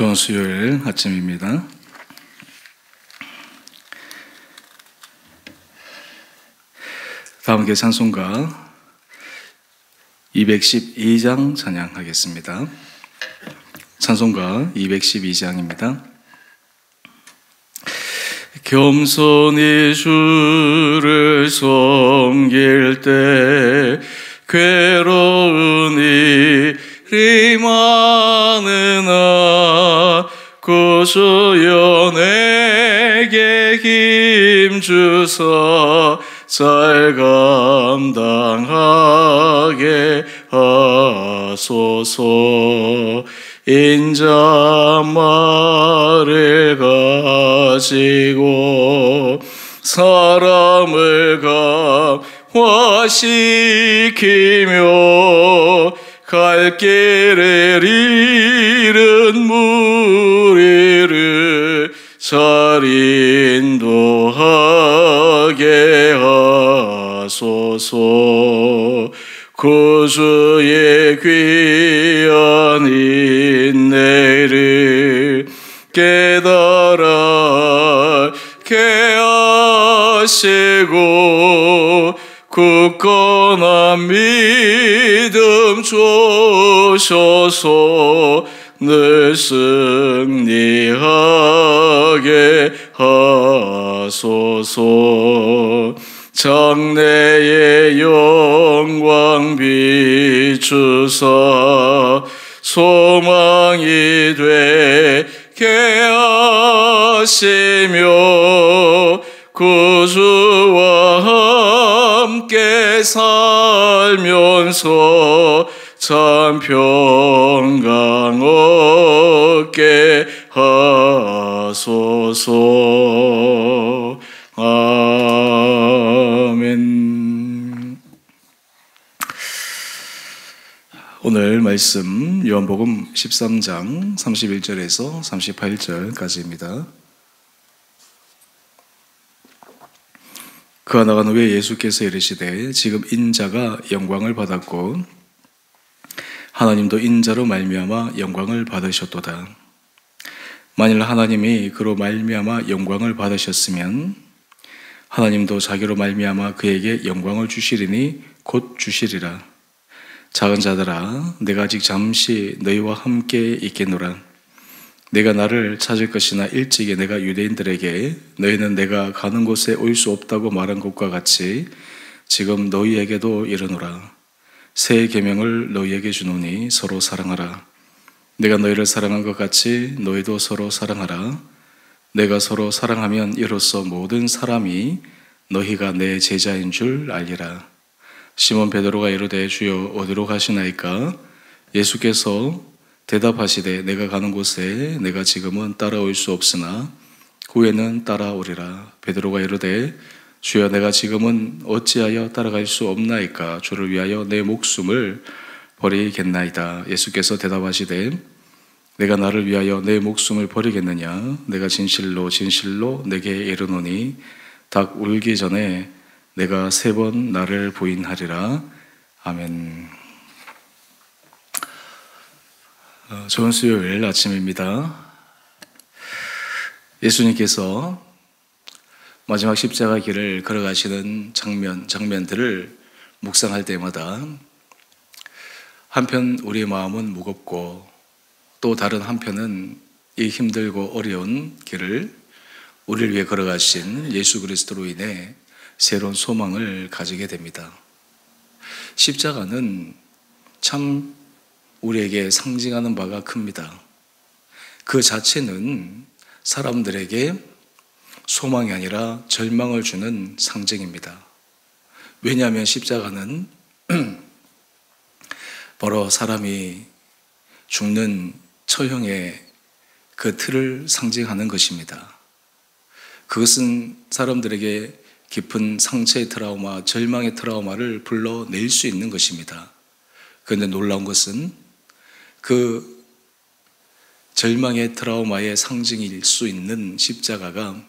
좋은 수요일 아침입니다. 다 함께 찬송가 212장 찬양하겠습니다. 찬송가 212장입니다. 겸손히 주를 섬길 때 괴로운 일이 많으나 구주여 내게 힘 주사 잘 감당하게 하소서. 인자말을 가지고 사람을 감화시키며 갈 길을 잃은 무리를 잘 인도하게 하소서. 구주의 귀한 인내를 깨달아 하시고 굳건한 믿음 주셔서 늘 승리하게 하소서. 장래의 영광 비추사 소망이 되게 하시며 구주와 함께 살면서 참 평강 얻게 하소서. 아멘. 오늘 말씀 요한복음 13장 31절에서 38절까지입니다. 그가 나간 후에 예수께서 이르시되 지금 인자가 영광을 받았고 하나님도 인자로 말미암아 영광을 받으셨도다. 만일 하나님이 그로 말미암아 영광을 받으셨으면 하나님도 자기로 말미암아 그에게 영광을 주시리니 곧 주시리라. 작은 자들아, 내가 아직 잠시 너희와 함께 있겠노라. 내가 나를 찾을 것이나 일찍이 내가 유대인들에게 너희는 내가 가는 곳에 올 수 없다고 말한 것과 같이 지금 너희에게도 이르노라. 새 계명을 너희에게 주노니 서로 사랑하라. 내가 너희를 사랑한 것 같이 너희도 서로 사랑하라. 내가 서로 사랑하면 이로써 모든 사람이 너희가 내 제자인 줄 알리라. 시몬 베드로가 이르되 주여 어디로 가시나이까? 예수께서 대답하시되 내가 가는 곳에 내가 지금은 따라올 수 없으나 후에는 따라오리라. 베드로가 이르되 주여 내가 지금은 어찌하여 따라갈 수 없나이까? 주를 위하여 내 목숨을 버리겠나이다. 예수께서 대답하시되 내가 나를 위하여 내 목숨을 버리겠느냐? 내가 진실로 진실로 내게 이르노니 닭 울기 전에 내가 3번 나를 부인하리라. 아멘. 좋은 수요일 아침입니다. 예수님께서 마지막 십자가 길을 걸어가시는 장면들을 묵상할 때마다 한편 우리의 마음은 무겁고 또 다른 한편은 이 힘들고 어려운 길을 우리를 위해 걸어가신 예수 그리스도로 인해 새로운 소망을 가지게 됩니다. 십자가는 참 우리에게 상징하는 바가 큽니다. 그 자체는 사람들에게 소망이 아니라 절망을 주는 상징입니다. 왜냐하면 십자가는 바로 사람이 죽는 처형의 그 틀을 상징하는 것입니다. 그것은 사람들에게 깊은 상처의 트라우마, 절망의 트라우마를 불러낼 수 있는 것입니다. 그런데 놀라운 것은 그 절망의 트라우마의 상징일 수 있는 십자가가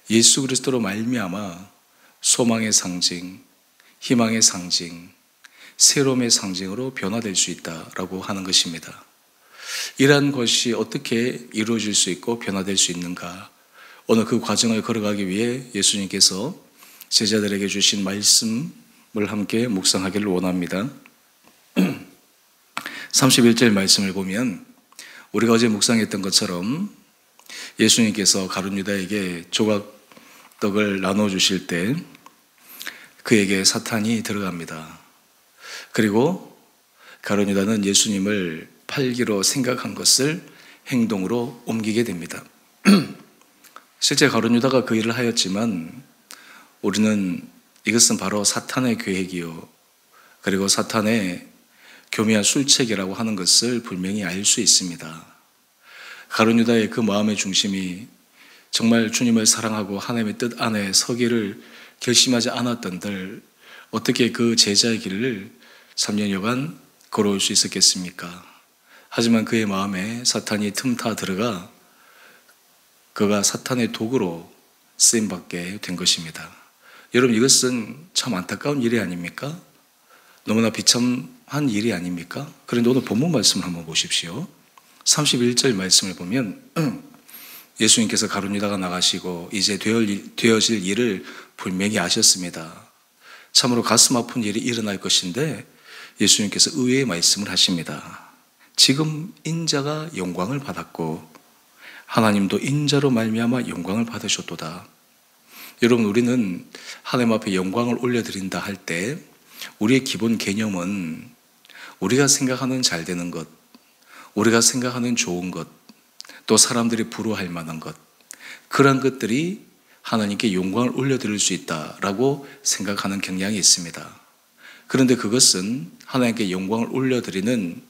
예수 그리스도로 말미암아 소망의 상징, 희망의 상징, 새로움의 상징으로 변화될 수 있다라고 하는 것입니다. 이러한 것이 어떻게 이루어질 수 있고 변화될 수 있는가? 오늘 그 과정을 걸어가기 위해 예수님께서 제자들에게 주신 말씀을 함께 묵상하기를 원합니다. 31절 말씀을 보면 우리가 어제 묵상했던 것처럼 예수님께서 가룟 유다에게 조각떡을 나눠주실 때 그에게 사탄이 들어갑니다. 그리고 가룟 유다는 예수님을 팔기로 생각한 것을 행동으로 옮기게 됩니다. 실제 가룟 유다가 그 일을 하였지만 우리는 이것은 바로 사탄의 계획이요, 그리고 사탄의 교묘한 술책이라고 하는 것을 분명히 알 수 있습니다. 가룟 유다의 그 마음의 중심이 정말 주님을 사랑하고 하나님의 뜻 안에 서기를 결심하지 않았던들 어떻게 그 제자의 길을 3년여간 걸어올 수 있었겠습니까? 하지만 그의 마음에 사탄이 틈타 들어가 그가 사탄의 도구로 쓰임받게 된 것입니다. 여러분, 이것은 참 안타까운 일이 아닙니까? 너무나 비참한 일이 아닙니까? 그런데 오늘 본문 말씀을 한번 보십시오. 31절 말씀을 보면 예수님께서 가룟 유다가 나가시고 이제 되어질 일을 분명히 아셨습니다. 참으로 가슴 아픈 일이 일어날 것인데 예수님께서 의외의 말씀을 하십니다. 지금 인자가 영광을 받았고 하나님도 인자로 말미암아 영광을 받으셨도다. 여러분, 우리는 하나님 앞에 영광을 올려드린다 할 때 우리의 기본 개념은 우리가 생각하는 잘 되는 것, 우리가 생각하는 좋은 것, 또 사람들이 부러워할 만한 것, 그런 것들이 하나님께 영광을 올려드릴 수 있다라고 생각하는 경향이 있습니다. 그런데 그것은 하나님께 영광을 올려드리는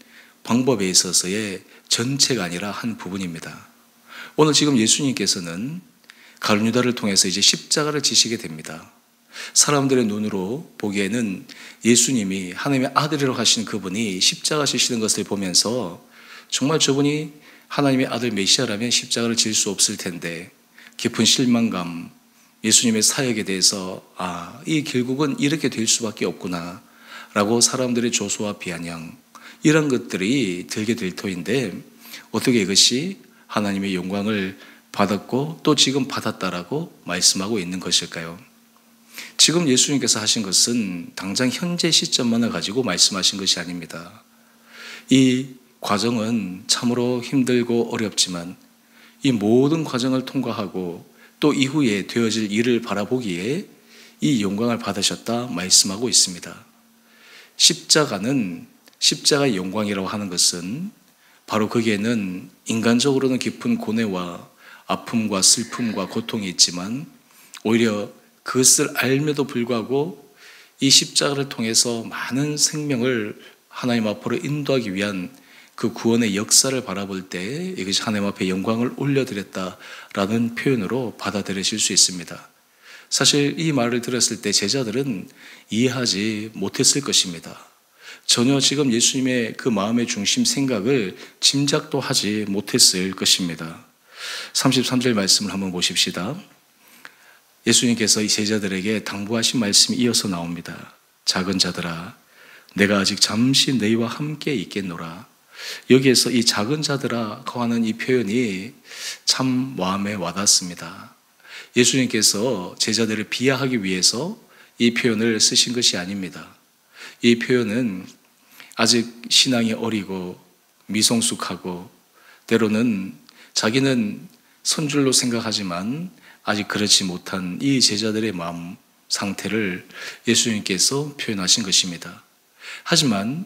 방법에 있어서의 전체가 아니라 한 부분입니다. 오늘 지금 예수님께서는 가룟 유다를 통해서 이제 십자가를 지시게 됩니다. 사람들의 눈으로 보기에는 예수님이 하나님의 아들이라고 하신 그분이 십자가 지시는 것을 보면서 정말 저분이 하나님의 아들 메시아라면 십자가를 질 수 없을 텐데 깊은 실망감, 예수님의 사역에 대해서 이 결국은 이렇게 될 수밖에 없구나 라고 사람들의 조소와 비아냥, 이런 것들이 들게 될 터인데 어떻게 이것이 하나님의 영광을 받았고 또 지금 받았다라고 말씀하고 있는 것일까요? 지금 예수님께서 하신 것은 당장 현재 시점만을 가지고 말씀하신 것이 아닙니다. 이 과정은 참으로 힘들고 어렵지만 이 모든 과정을 통과하고 또 이후에 되어질 일을 바라보기에 이 영광을 받으셨다 말씀하고 있습니다. 십자가의 영광이라고 하는 것은 바로 거기에는 인간적으로는 깊은 고뇌와 아픔과 슬픔과 고통이 있지만 오히려 그것을 알면도 불구하고 이 십자가를 통해서 많은 생명을 하나님 앞으로 인도하기 위한 그 구원의 역사를 바라볼 때 이것이 하나님 앞에 영광을 올려드렸다라는 표현으로 받아들이실 수 있습니다. 사실 이 말을 들었을 때 제자들은 이해하지 못했을 것입니다. 전혀 지금 예수님의 그 마음의 중심 생각을 짐작도 하지 못했을 것입니다. 33절 말씀을 한번 보십시다. 예수님께서 이 제자들에게 당부하신 말씀이 이어서 나옵니다. 작은 자들아, 내가 아직 잠시 너희와 함께 있겠노라. 여기에서 이 작은 자들아고 하는 이 표현이 참 마음에 와닿습니다. 예수님께서 제자들을 비하하기 위해서 이 표현을 쓰신 것이 아닙니다. 이 표현은 아직 신앙이 어리고 미성숙하고 때로는 자기는 선줄로 생각하지만 아직 그렇지 못한 이 제자들의 마음 상태를 예수님께서 표현하신 것입니다. 하지만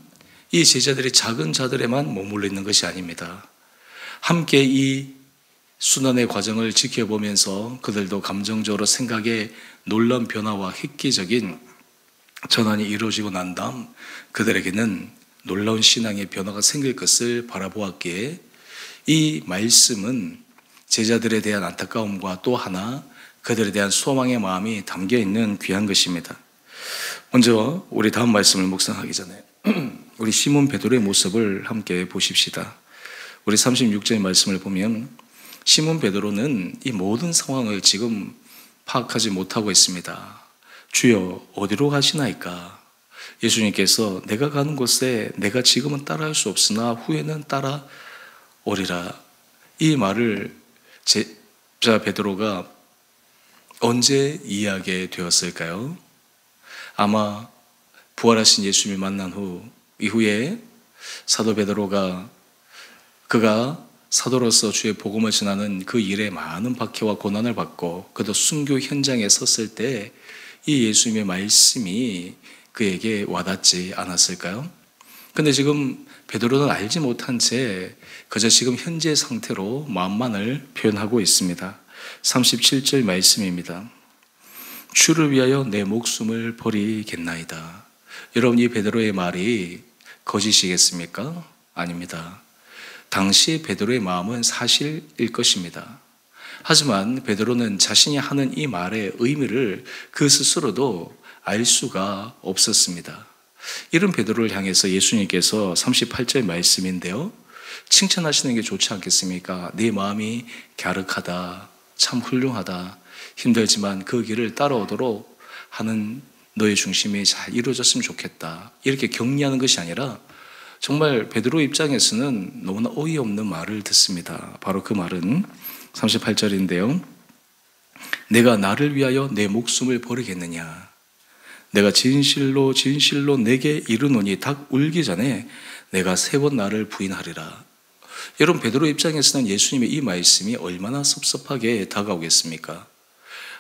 이 제자들이 작은 자들에만 머물러 있는 것이 아닙니다. 함께 이 순환의 과정을 지켜보면서 그들도 감정적으로 생각에 놀라운 변화와 획기적인 전환이 이루어지고 난 다음 그들에게는 놀라운 신앙의 변화가 생길 것을 바라보았기에 이 말씀은 제자들에 대한 안타까움과 또 하나 그들에 대한 소망의 마음이 담겨있는 귀한 것입니다. 먼저 우리 다음 말씀을 묵상하기 전에 우리 시몬 베드로의 모습을 함께 보십시다. 우리 36절의 말씀을 보면 시몬 베드로는 이 모든 상황을 지금 파악하지 못하고 있습니다. 주여, 어디로 가시나이까? 예수님께서 내가 가는 곳에 내가 지금은 따라할 수 없으나 후에는 따라 오리라. 이 말을 제자 베드로가 언제 이해하게 되었을까요? 아마 부활하신 예수님을 만난 이후에 사도 베드로가 그가 사도로서 주의 복음을 전하는 그 일에 많은 박해와 고난을 받고 그도 순교 현장에 섰을 때 이 예수님의 말씀이 그에게 와닿지 않았을까요? 근데 지금 베드로는 알지 못한 채 그저 지금 현재 상태로 마음만을 표현하고 있습니다. 37절 말씀입니다. 주를 위하여 내 목숨을 버리겠나이다. 여러분, 이 베드로의 말이 거짓이겠습니까? 아닙니다. 당시 베드로의 마음은 사실일 것입니다. 하지만 베드로는 자신이 하는 이 말의 의미를 그 스스로도 알 수가 없었습니다. 이런 베드로를 향해서 예수님께서 38절 말씀인데요, 칭찬하시는 게 좋지 않겠습니까? 네 마음이 갸륵하다, 참 훌륭하다, 힘들지만 그 길을 따라오도록 하는 너의 중심이 잘 이루어졌으면 좋겠다, 이렇게 격려하는 것이 아니라 정말 베드로 입장에서는 너무나 어이없는 말을 듣습니다. 바로 그 말은 38절인데요. 내가 나를 위하여 내 목숨을 버리겠느냐? 내가 진실로 진실로 내게 이르노니 닭 울기 전에 내가 3번 나를 부인하리라. 여러분, 베드로 입장에서는 예수님의 이 말씀이 얼마나 섭섭하게 다가오겠습니까?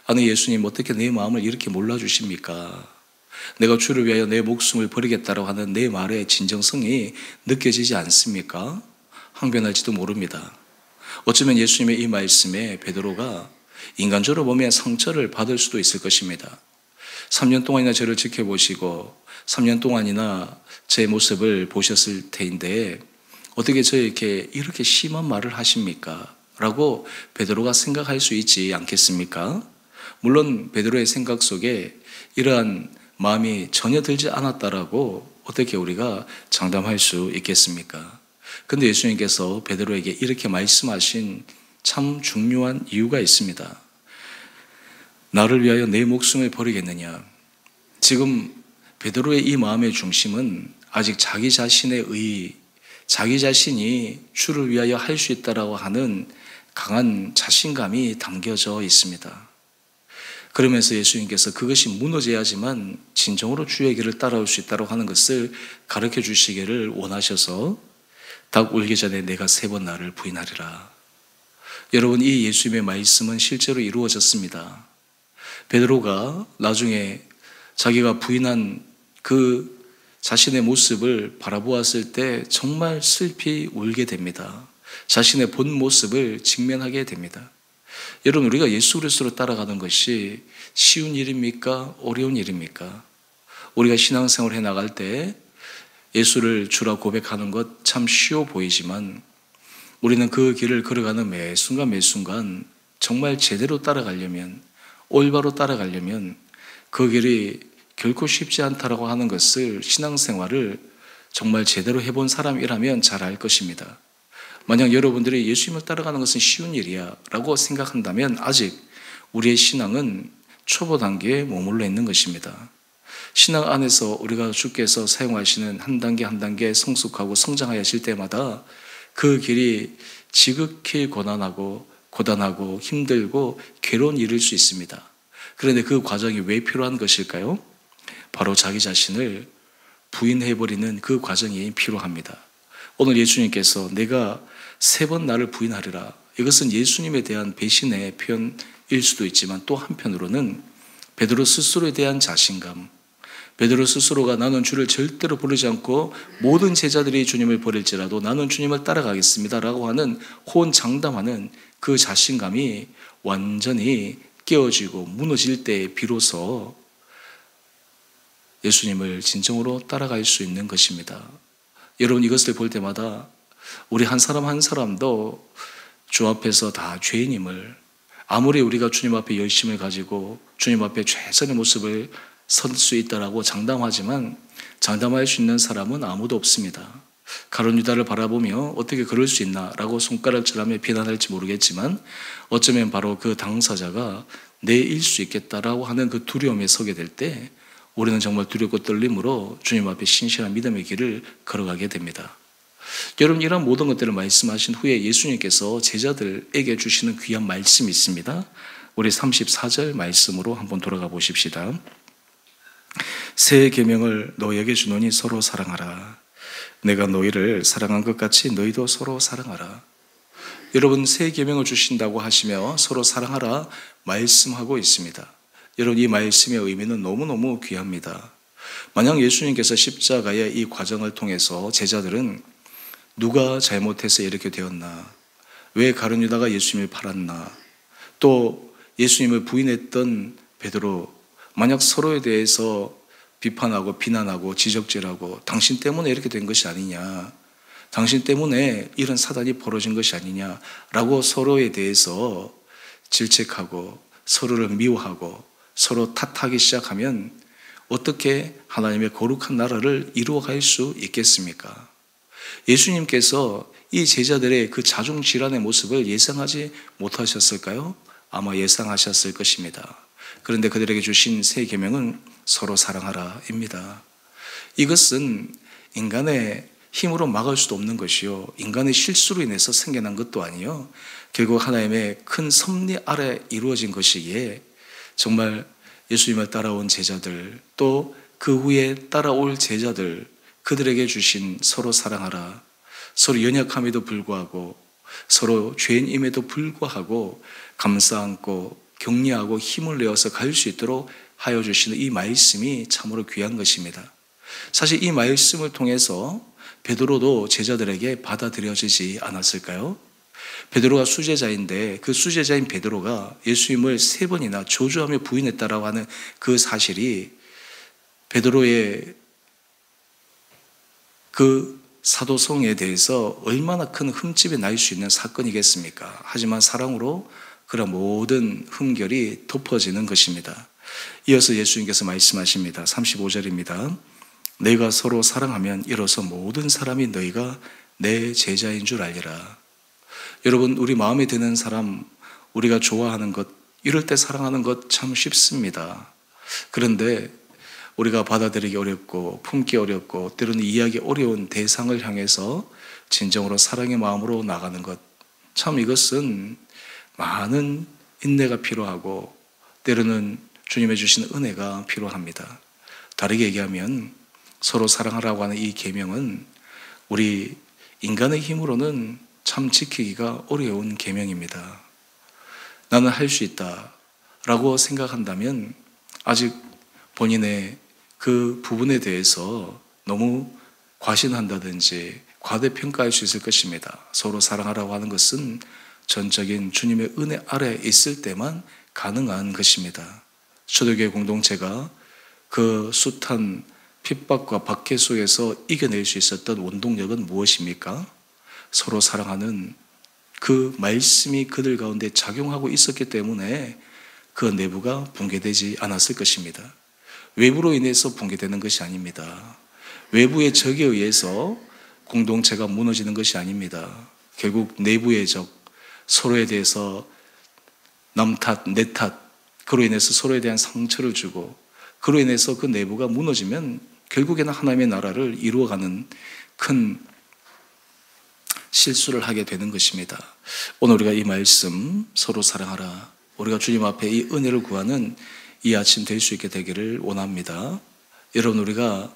아니, 예수님 어떻게 내 마음을 이렇게 몰라주십니까? 내가 주를 위하여 내 목숨을 버리겠다고 하는 내 말의 진정성이 느껴지지 않습니까? 항변할지도 모릅니다. 어쩌면 예수님의 이 말씀에 베드로가 인간적으로 보면 상처를 받을 수도 있을 것입니다. 3년 동안이나 저를 지켜보시고 3년 동안이나 제 모습을 보셨을 테인데 어떻게 저에게 이렇게 심한 말을 하십니까? 라고 베드로가 생각할 수 있지 않겠습니까? 물론 베드로의 생각 속에 이러한 마음이 전혀 들지 않았다라고 어떻게 우리가 장담할 수 있겠습니까? 근데 예수님께서 베드로에게 이렇게 말씀하신 참 중요한 이유가 있습니다. 나를 위하여 내 목숨을 버리겠느냐? 지금 베드로의 이 마음의 중심은 아직 자기 자신의 자기 자신이 주를 위하여 할 수 있다라고 하는 강한 자신감이 담겨져 있습니다. 그러면서 예수님께서 그것이 무너져야지만 진정으로 주의 길을 따라올 수 있다고 하는 것을 가르쳐 주시기를 원하셔서 닭 울기 전에 내가 3번 나를 부인하리라. 여러분, 이 예수님의 말씀은 실제로 이루어졌습니다. 베드로가 나중에 자기가 부인한 그 자신의 모습을 바라보았을 때 정말 슬피 울게 됩니다. 자신의 본 모습을 직면하게 됩니다. 여러분, 우리가 예수 그리스도로 따라가는 것이 쉬운 일입니까? 어려운 일입니까? 우리가 신앙생활을 해나갈 때 예수를 주라 고백하는 것 참 쉬워 보이지만 우리는 그 길을 걸어가는 매 순간 정말 제대로 따라가려면, 올바로 따라가려면 그 길이 결코 쉽지 않다라고 하는 것을 신앙생활을 정말 제대로 해본 사람이라면 잘 알 것입니다. 만약 여러분들이 예수님을 따라가는 것은 쉬운 일이야 라고 생각한다면 아직 우리의 신앙은 초보 단계에 머물러 있는 것입니다. 신앙 안에서 우리가 주께서 사용하시는 한 단계 한 단계 성숙하고 성장하실 때마다 그 길이 지극히 고단하고 힘들고 괴로운 일일 수 있습니다. 그런데 그 과정이 왜 필요한 것일까요? 바로 자기 자신을 부인해버리는 그 과정이 필요합니다. 오늘 예수님께서 내가 3번 나를 부인하리라, 이것은 예수님에 대한 배신의 표현일 수도 있지만 또 한편으로는 베드로 스스로에 대한 자신감, 베드로 스스로가 나는 주를 절대로 버리지 않고 모든 제자들이 주님을 버릴지라도 나는 주님을 따라가겠습니다 라고 하는 호언장담하는 그 자신감이 완전히 깨어지고 무너질 때 비로소 예수님을 진정으로 따라갈 수 있는 것입니다. 여러분, 이것을 볼 때마다 우리 한 사람 한 사람도 주 앞에서 다 죄인임을, 아무리 우리가 주님 앞에 열심을 가지고 주님 앞에 최선의 모습을 설 수 있다라고 장담하지만 장담할 수 있는 사람은 아무도 없습니다. 가룟 유다를 바라보며 어떻게 그럴 수 있나라고 손가락질하며 비난할지 모르겠지만 어쩌면 바로 그 당사자가 내일 수 있겠다라고 하는 그 두려움에 서게 될 때 우리는 정말 두렵고 떨림으로 주님 앞에 신실한 믿음의 길을 걸어가게 됩니다. 여러분, 이런 모든 것들을 말씀하신 후에 예수님께서 제자들에게 주시는 귀한 말씀이 있습니다. 우리 34절 말씀으로 한번 돌아가 보십시다. 새 계명을 너희에게 주노니 서로 사랑하라. 내가 너희를 사랑한 것 같이 너희도 서로 사랑하라. 여러분, 새 계명을 주신다고 하시며 서로 사랑하라 말씀하고 있습니다. 여러분, 이 말씀의 의미는 너무너무 귀합니다. 만약 예수님께서 십자가의 이 과정을 통해서 제자들은 누가 잘못해서 이렇게 되었나, 왜 가룟 유다가 예수님을 팔았나, 또 예수님을 부인했던 베드로, 만약 서로에 대해서 비판하고 비난하고 지적질하고 당신 때문에 이렇게 된 것이 아니냐, 당신 때문에 이런 사단이 벌어진 것이 아니냐라고 서로에 대해서 질책하고 서로를 미워하고 서로 탓하기 시작하면 어떻게 하나님의 거룩한 나라를 이루어갈 수 있겠습니까? 예수님께서 이 제자들의 그 자중질환의 모습을 예상하지 못하셨을까요? 아마 예상하셨을 것입니다. 그런데 그들에게 주신 새 계명은 서로 사랑하라입니다. 이것은 인간의 힘으로 막을 수도 없는 것이요, 인간의 실수로 인해서 생겨난 것도 아니요, 결국 하나님의 큰 섭리 아래 이루어진 것이기에 정말 예수님을 따라온 제자들, 또 그 후에 따라올 제자들, 그들에게 주신 서로 사랑하라, 서로 연약함에도 불구하고 서로 죄인임에도 불구하고 감싸 안고 격려하고 힘을 내어서 갈 수 있도록 하여 주시는 이 말씀이 참으로 귀한 것입니다. 사실 이 말씀을 통해서 베드로도 제자들에게 받아들여지지 않았을까요? 베드로가 수제자인데 그 수제자인 베드로가 예수님을 3번이나 저주하며 부인했다라고 하는 그 사실이 베드로의 그 사도성에 대해서 얼마나 큰 흠집이 날 수 있는 사건이겠습니까? 하지만 사랑으로 그런 모든 흠결이 덮어지는 것입니다. 이어서 예수님께서 말씀하십니다. 35절입니다. 너희가 서로 사랑하면 이로써 모든 사람이 너희가 내 제자인 줄 알리라. 여러분, 우리 마음에 드는 사람, 우리가 좋아하는 것, 이럴 때 사랑하는 것 참 쉽습니다. 그런데 우리가 받아들이기 어렵고 품기 어렵고 때로는 이해하기 어려운 대상을 향해서 진정으로 사랑의 마음으로 나가는 것, 참 이것은 많은 인내가 필요하고 때로는 주님의 주시는 은혜가 필요합니다. 다르게 얘기하면 서로 사랑하라고 하는 이 계명은 우리 인간의 힘으로는 참 지키기가 어려운 계명입니다. 나는 할 수 있다라고 생각한다면 아직 본인의 그 부분에 대해서 너무 과신한다든지 과대평가할 수 있을 것입니다. 서로 사랑하라고 하는 것은 전적인 주님의 은혜 아래 있을 때만 가능한 것입니다. 초대교회 공동체가 그 숱한 핍박과 박해 속에서 이겨낼 수 있었던 원동력은 무엇입니까? 서로 사랑하는 그 말씀이 그들 가운데 작용하고 있었기 때문에 그 내부가 붕괴되지 않았을 것입니다. 외부로 인해서 붕괴되는 것이 아닙니다. 외부의 적에 의해서 공동체가 무너지는 것이 아닙니다. 결국 내부의 적, 서로에 대해서 남 탓, 내 탓, 그로 인해서 서로에 대한 상처를 주고 그로 인해서 그 내부가 무너지면 결국에는 하나님의 나라를 이루어가는 큰 실수를 하게 되는 것입니다. 오늘 우리가 이 말씀 서로 사랑하라, 우리가 주님 앞에 이 은혜를 구하는 이 아침 될 수 있게 되기를 원합니다. 여러분, 우리가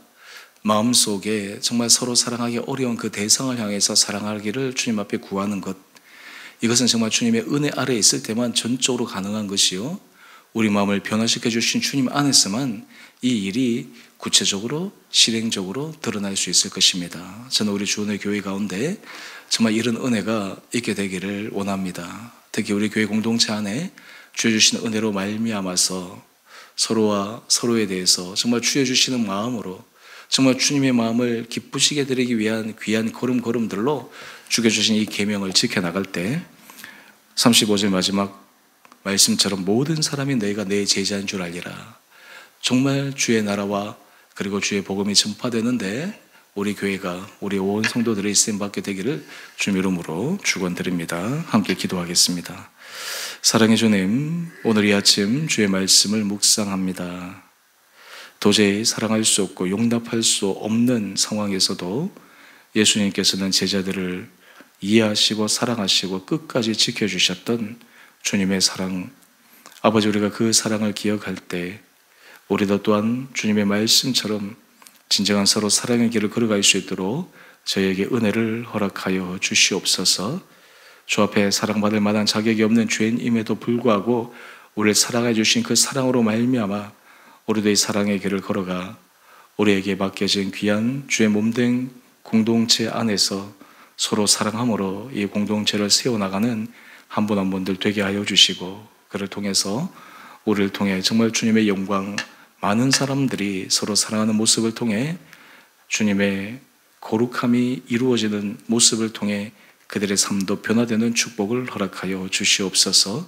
마음속에 정말 서로 사랑하기 어려운 그 대상을 향해서 사랑하기를 주님 앞에 구하는 것, 이것은 정말 주님의 은혜 아래에 있을 때만 전적으로 가능한 것이요, 우리 마음을 변화시켜 주신 주님 안에서만 이 일이 구체적으로 실행적으로 드러날 수 있을 것입니다. 저는 우리 주원의 교회 가운데 정말 이런 은혜가 있게 되기를 원합니다. 특히 우리 교회 공동체 안에 주여 주시는 은혜로 말미암아서 서로와 서로에 대해서 정말 주여 주시는 마음으로 정말 주님의 마음을 기쁘시게 드리기 위한 귀한 걸음걸음들로 주여 주신 이 계명을 지켜나갈 때 35절 마지막 말씀처럼 모든 사람이 너희가 내 제자인 줄 알리라. 정말 주의 나라와 그리고 주의 복음이 전파되는데 우리 교회가, 우리 온 성도들의 쓰임받게 되기를 주님 이름으로 축원드립니다. 함께 기도하겠습니다. 사랑의 주님, 오늘 이 아침 주의 말씀을 묵상합니다. 도저히 사랑할 수 없고 용납할 수 없는 상황에서도 예수님께서는 제자들을 이해하시고 사랑하시고 끝까지 지켜주셨던 주님의 사랑, 아버지, 우리가 그 사랑을 기억할 때 우리도 또한 주님의 말씀처럼 진정한 서로 사랑의 길을 걸어갈 수 있도록 저희에게 은혜를 허락하여 주시옵소서. 주 앞에 사랑받을 만한 자격이 없는 죄인임에도 불구하고 우리를 사랑해 주신 그 사랑으로 말미암아 우리도 이 사랑의 길을 걸어가 우리에게 맡겨진 귀한 주의 몸된 공동체 안에서 서로 사랑함으로 이 공동체를 세워나가는 한 분 한 분들 되게 하여 주시고, 그를 통해서 우리를 통해 정말 주님의 영광, 많은 사람들이 서로 사랑하는 모습을 통해 주님의 거룩함이 이루어지는 모습을 통해 그들의 삶도 변화되는 축복을 허락하여 주시옵소서.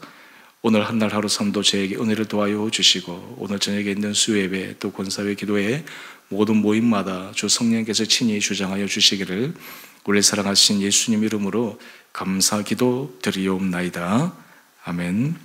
오늘 한 날 하루 삶도 저에게 은혜를 도와여 주시고, 오늘 저녁에 있는 수요예배 또 권사회 기도회 모든 모임마다 주 성령께서 친히 주장하여 주시기를 우리 사랑하신 예수님 이름으로 감사 기도 드리옵나이다. 아멘.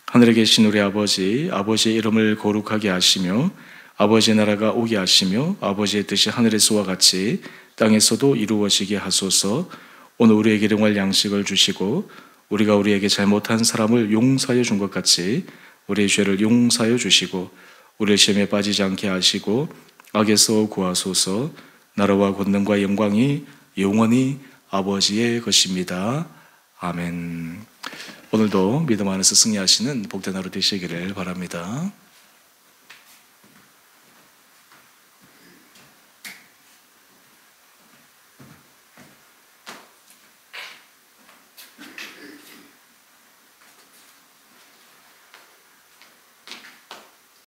하늘에 계신 우리 아버지, 아버지의 이름을 거룩하게 하시며 아버지의 나라가 오게 하시며 아버지의 뜻이 하늘에서와 같이 땅에서도 이루어지게 하소서. 오늘 우리에게 일용할 양식을 주시고 우리가 우리에게 잘못한 사람을 용서하여 준 것 같이 우리의 죄를 용서하여 주시고 우리의 시험에 빠지지 않게 하시고 악에서 구하소서. 나라와 권능과 영광이 영원히 아버지의 것입니다. 아멘. 오늘도 믿음 안에서 승리하시는 복된 하루 되시기를 바랍니다.